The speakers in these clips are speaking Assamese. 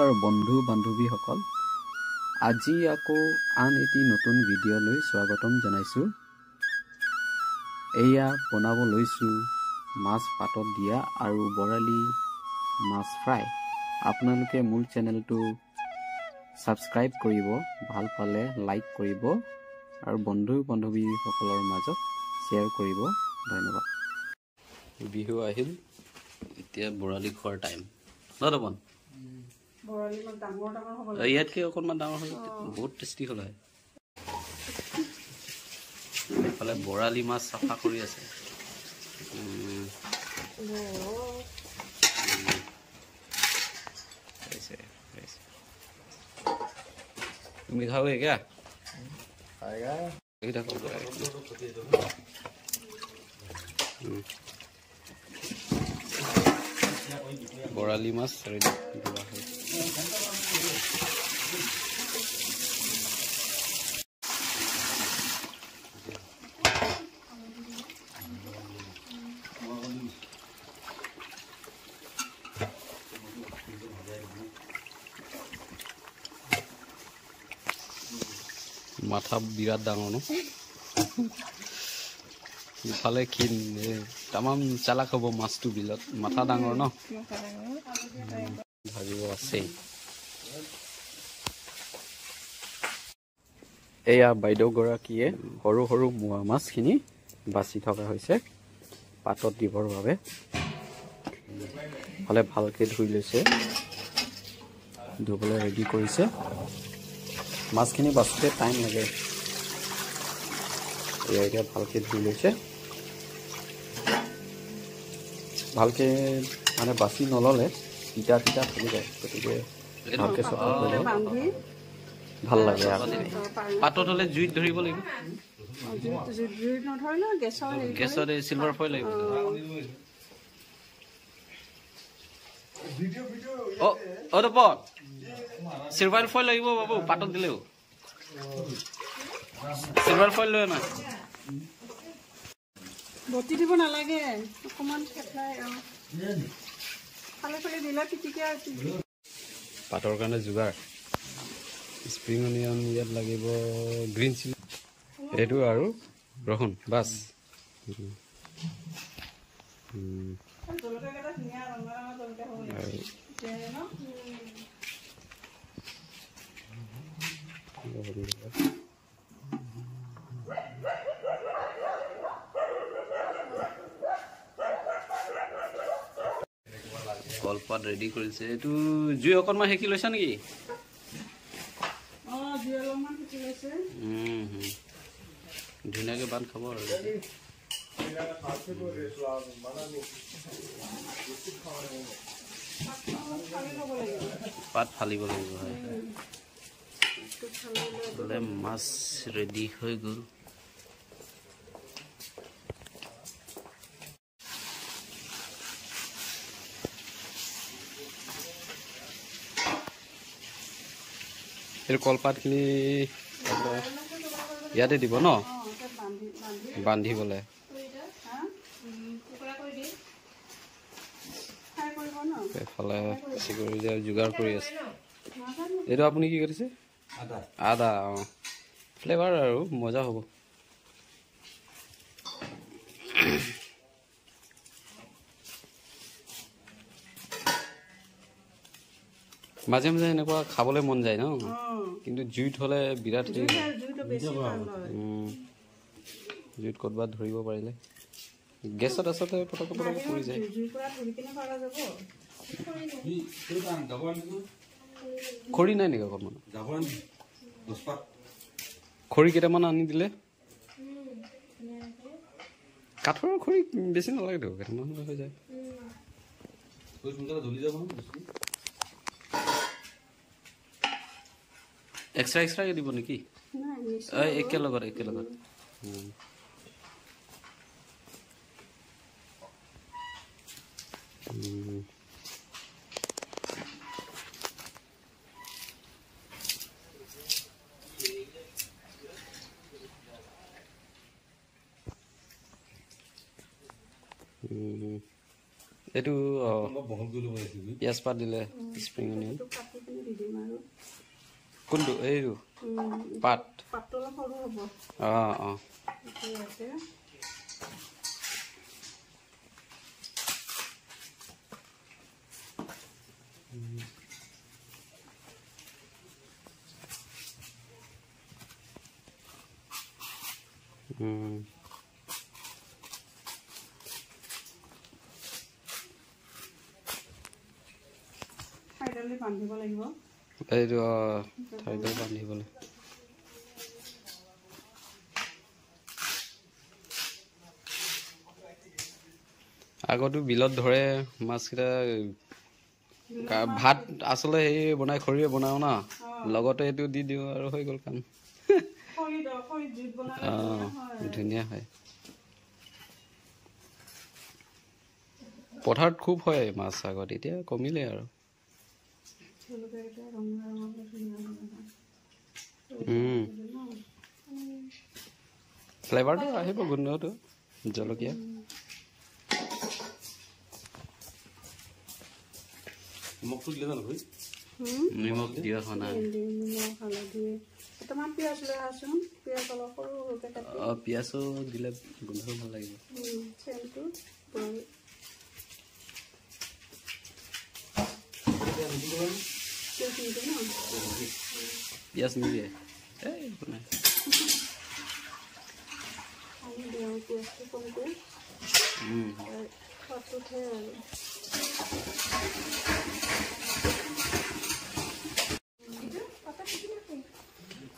নমস্কাৰ বন্ধু বান্ধৱীসকল, আজি আকৌ আন এটি নতুন ভিডিঅ'লৈ স্বাগতম জনাইছোঁ। এয়া বনাব লৈছোঁ মাছ পাতত দিয়া আৰু বৰালি মাছ ফ্ৰাই। আপোনালোকে মোৰ চেনেলটো সাবস্ক্ৰাইব কৰিব, ভাল পালে লাইক কৰিব আৰু বন্ধু বান্ধৱীসকলৰ মাজত শ্বেয়াৰ কৰিব। ধন্যবাদ। বিহু আহিল, এতিয়া বৰালি খোৱাৰ টাইম নতপন। ইয়াতকে অকণমান ডাঙৰ হ'লে বহুত টেষ্টি হ'ল হয়। এইফালে বৰালি মাছ চাফা কৰি আছে। তুমি খাওগে क्या বৰালি মাছ ৰেডি কৰা হয়। মাথা বিৰাট ডাঙৰ ন, ইফালে ক্ষীণ, তামাম চালাক হ'ব মাছটো বিলত। মাথা ডাঙৰ ন, ভাজিব আছেই। এয়া বাইদেউগৰাকীয়ে সৰু সৰু মোৱা মাছখিনি বাছি থকা হৈছে পাতত দিবৰ বাবে। ফালে ভালকৈ ধুই লৈছে, ধুবলৈ ৰেডি কৰিছে। মাছখিনি বাছোঁতে টাইম লাগে। এয়া এতিয়া ভালকৈ ধুই লৈছে, ভালকৈ মানে বাছি নল'লে তিতা তিতা থাকি যায়, গতিকে ভালকৈ চফা কৰিলে ভাল লাগে। পাতত হ'লে জুইত ধৰিব লাগিব, গেছত চিলভাৰ ফইল লাগিব। চিলভাৰ ফইল লাগিব বাবু, পাতত দিলেও চিলভাৰ ফইল লৈ না। বটি দিব নালাগে, অকণমান ফালে ফালে দিলে পিটিকা। পাতৰ কাৰণে যোগাৰ স্প্ৰিং অনিয়ন, ইয়াত লাগিব গ্ৰীণ চিলি, এইটো আৰু ৰহুন বাছ। কলপাত ৰেডি কৰিছে। এইটো জুই অকণমান সেকি লৈছা নেকি? ধুনীয়াকৈ বান্ধ খাব আৰু পাত ফালিব লাগিব। হয়, মাছ ৰেডি হৈ গ'ল। এই কলপাতখিনি ইয়াতে দিব ন, বান্ধিবলৈ। এফালে চিকিউৰিটি যোগাৰ কৰি আছে। এইটো আপুনি কি কৰিছে? আদা। অঁ, ফ্লেভাৰ আৰু মজা হ'ব। মাজে মাজে এনেকুৱা খাবলৈ মন যায় ন, কিন্তু জুইত হ'লে বিৰাট জুইত ক'ৰবাত ধৰিব পাৰিলে। গেছত আচলতে পটকে পটকে পৰি যায়। খৰি নাই নেকি অকণমান? খৰি কেইটামান আনি দিলে। কাঠৰ খৰি বেছি নালাগেতো, কেইটামান হৈ যায়। এক্সট্ৰা এক্সট্ৰাকে দিব নেকি? একেলগত একেলগত। এইটো পিঁয়াজ পাত দিলে স্প্ৰিং অনিয়ন কোনটো এইটো পাত পাতটো অলপ সৰু হ'ব অঁ ঠাইডালি বান্ধিব লাগিব এইটো ঠাইডাল বান্ধিবলৈ আগতো বিলত ধৰে মাছকেইটা ভাত আচলতে হেৰি বনাই খৰিয়ে বনাও না লগতে এইটো দি দিওঁ আৰু হৈ গ'ল কাম ধুনীয়া হয় পথাৰত খুব হয় মাছ আগত এতিয়া কমিলে আৰু ফ্লেভাৰটো আহিব গোন্ধটো জলকীয়া নিমখ দিয়া হোৱা নাই পিঁয়াজো দিলে গোন্ধ ভাল লাগিব পিঁয়াজ নিদিয়ে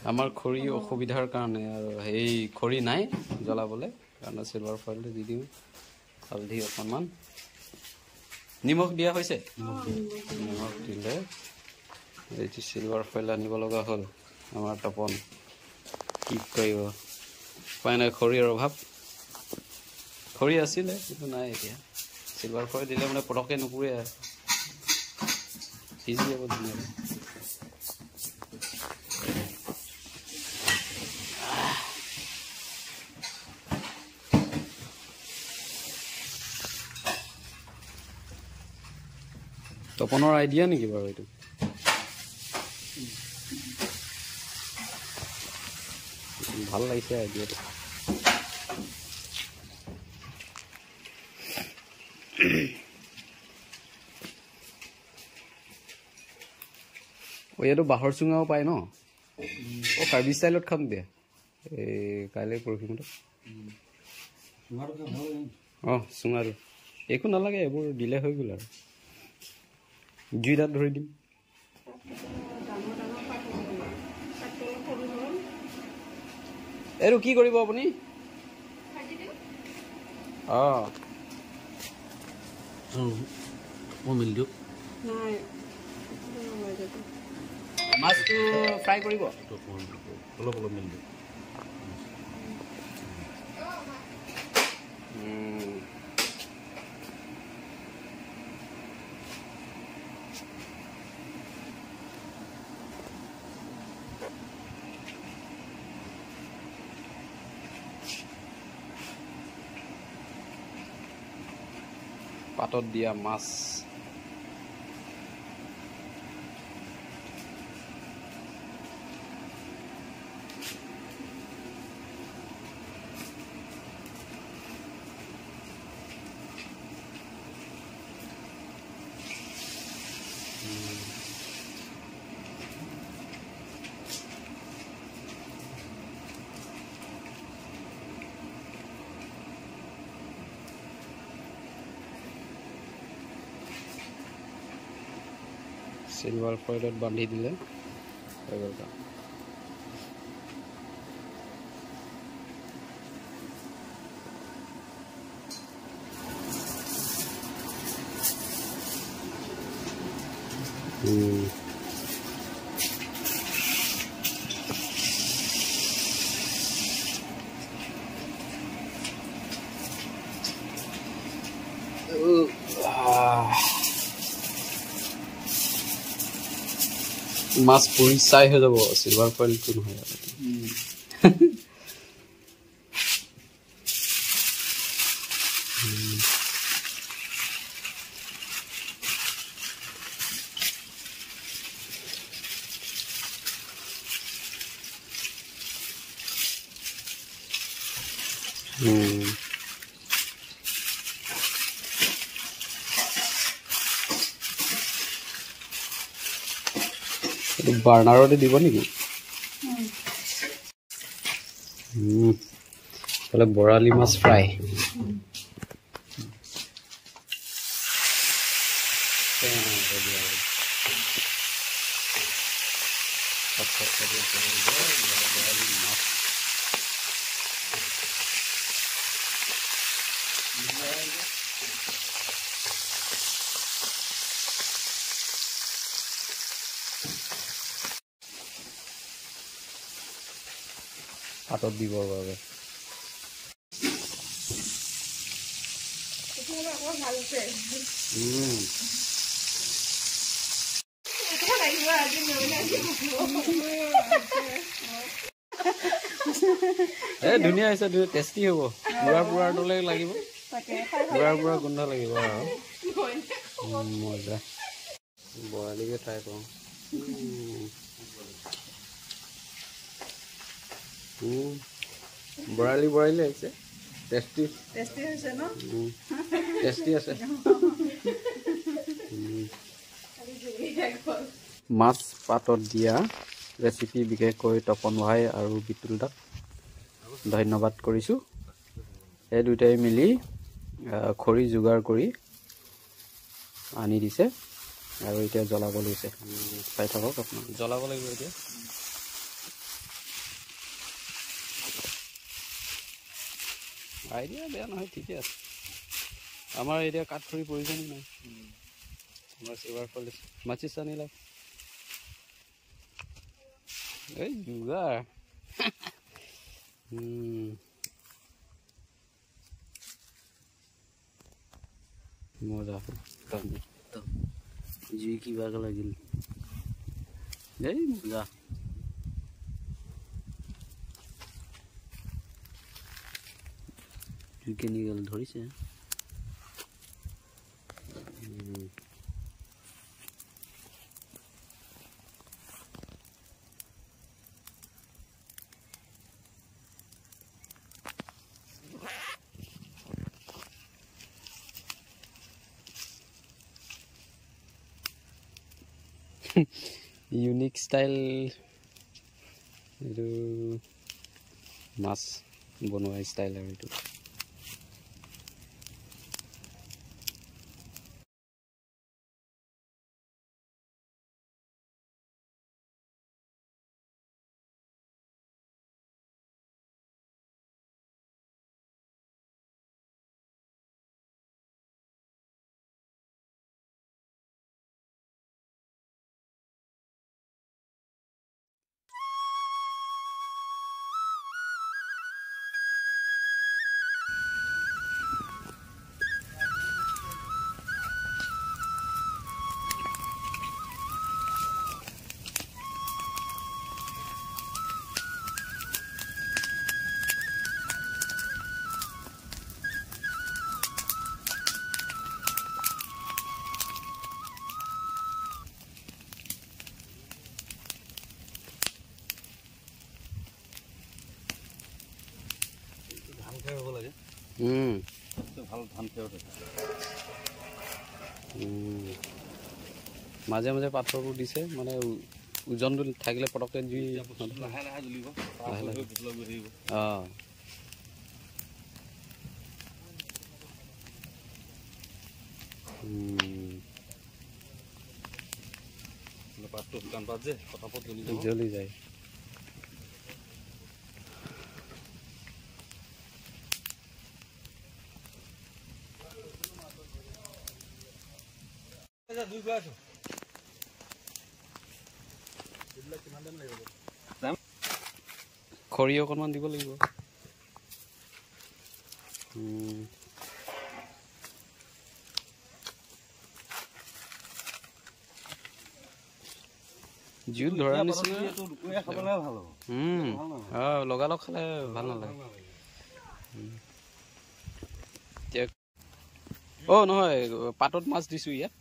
আমাৰ খৰি অসুবিধাৰ কাৰণে আৰু সেই খৰি নাই জ্বলাবলৈ কাৰণে চিলভাৰ ফইলটো দি দিওঁ হালধি অকণমান নিমখ দিয়া হৈছে নিমখ দিলে এইটো চিলভাৰ ফইল আনিব লগা হ'ল আমাৰ তপন কি কৰিব উপায় নাই খৰিৰ অভাৱ খৰি আছিলে কিন্তু নাই এতিয়া চিলভাৰ ফইল দিলে মানে পটককৈ নুপুৰে সিজি যাব ধুনীয়াকৈ তপনৰ আইডিয়া নেকি বাৰু এইটো ভাল লাগিছে আইডিয়াটো ইয়াতো বাঁহৰ চুঙাও পায় ন কাৰ্বি ষ্টাইলত খাম দিয়া এই কাইলৈ পৰহি মতে চুঙাটো একো নালাগে এইবোৰ দিলে হৈ গ'ল আৰু জুই তাত ধৰি দিম এইটো কি কৰিব আপুনি মিল দিয়ক মাছটো ফ্ৰাই কৰিব অলপ অলপ মিল দিয়ক পাতত দিয়া মাছ সিলভাৰ ফয়েলত বান্ধি দিলে হৈ গ'ল কাম মাছ পুৰি চাই হৈ যাব সিলভাৰ ফয়েলটো নহয় বাৰ্ণাৰতে দিব নেকি? তাহলে বৰালি মাছ ফ্ৰাই। পাতত দিবৰ বাবে ধুনীয়া হৈছে, টেষ্টি হ'ব। বুঢ়া বুঢ়াৰ দলে লাগিব, বুঢ়াৰ গোন্ধ লাগিব আৰু মজা। বৰালিকে ট্ৰাই কৰোঁ। বৰালি আহিছে, টেষ্টি হৈছে ন? টেষ্টি আছে। মাছ পাতত দিয়া ৰেচিপি বিশেষকৈ তপন ভাই আৰু বিতুল দাক ধন্যবাদ কৰিছোঁ। এই দুটাই মিলি খৰি যোগাৰ কৰি আনি দিছে আৰু এতিয়া জ্বলাব লৈছে। চাই থাকক আপোনাক। জ্বলাব লাগিব এতিয়া। আইডিয়া বেয়া নহয়, ঠিকে আছে। আমাৰ এতিয়া কাঠ খৰি প্ৰয়োজনেই নাই। আমাৰ চিলভাৰ ফলিছ মাচিছ আনিলা। এই যোগাৰ মজা। জুই কিবাকে লাগিল। এই মজা। জুই কেনিগেল ধৰিছে। ইউনিক ষ্টাইল এইটো মাছ বনোৱা ষ্টাইল আৰু এইটো। মাজে মাজে পাথৰবোৰ দিছে, মানে ওজনটো থাকিলে পটককৈ জুই লাহে লাহে জ্বলিব। পাতটো শুকান পাত যে পটাপট জ্বলি যায়। খৰি অকণমান দিব লাগিব। জুইত ধৰা নিচিনা লগালগ খালে ভাল নালাগে। নহয়, পাতত মাছ দিছোঁ ইয়াত।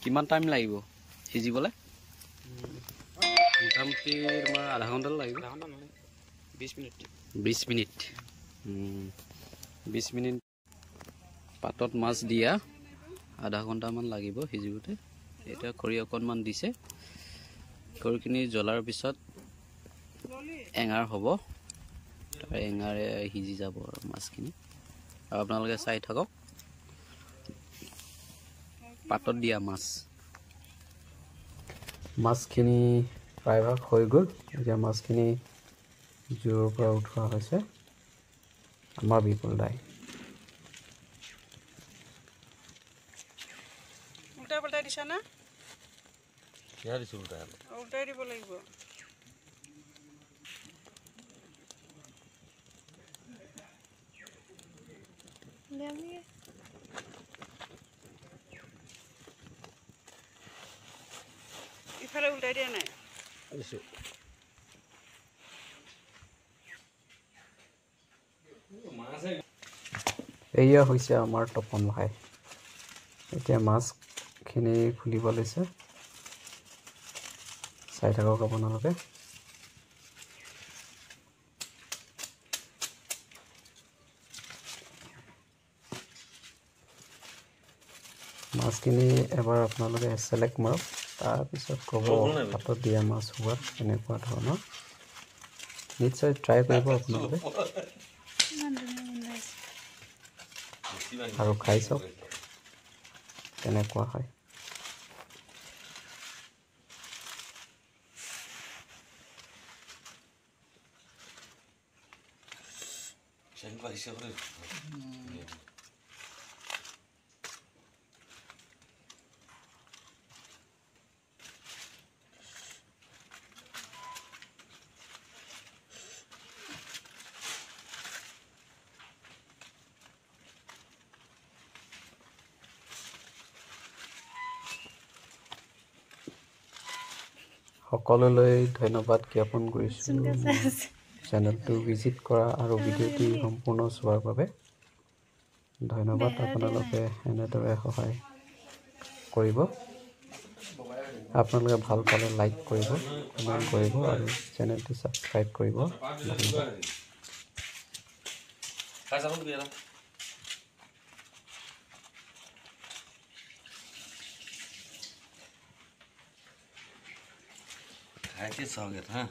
কিমান টাইম লাগিব সিজিবলৈ? মোটামুটি তোমাৰ আধা ঘণ্টা লাগিব। 20 মিনিট। 20 মিনিট পাতত মাছ দিয়া আধা ঘণ্টামান লাগিব সিজিবতে। এতিয়া খৰি অকণমান দিছে, খৰিখিনি জ্বলাৰ পিছত এঙাৰ হ'ব, তাৰ এঙাৰে সিজি যাব আৰু মাছখিনি। আৰু আপোনালোকে চাই থাকক, পাতত দিয়া মাছ। মাছখিনি প্ৰায়ভাগ হৈ গ'ল। এতিয়া মাছখিনি জুইৰ পৰা উঠোৱা হৈছে আমাৰ বিপুল দাই। উল্টাই পাল্টাই দিছা না? দিছোঁ উল্টাই উল্টাই দিব লাগিব। ইফালে উল্টাই দিয়া নাই? দিছোঁ। এয়া হৈছে আমাৰ তপন ভাই। এতিয়া মাছখিনি ফুলিব লৈছে, চাই থাকক আপোনালোকে। মাছখিনি এবাৰ আপোনালোকে চেলেক্ট মাৰক, তাৰপিছত ক'ব পাতত দিয়া মাছ হোৱাত কেনেকুৱা ধৰণৰ। নিশ্চয় ট্ৰাই কৰিব আপোনালোকে আৰু খাই চাওক কেনেকুৱা হয়। সকলোলৈ ধন্যবাদ জ্ঞাপন কৰিছোঁ চেনেলটো ভিজিট কৰা আৰু ভিডিঅ'টি সম্পূৰ্ণ চোৱাৰ বাবে। ধন্যবাদ। আপোনালোকে এনেদৰে সহায় কৰিব। আপোনালোকে ভাল পালে লাইক কৰিব, কমেণ্ট কৰিব আৰু চেনেলটো ছাবস্ক্ৰাইব কৰিব। ধন্যবাদ। খাইকে চাওক এটা, হা?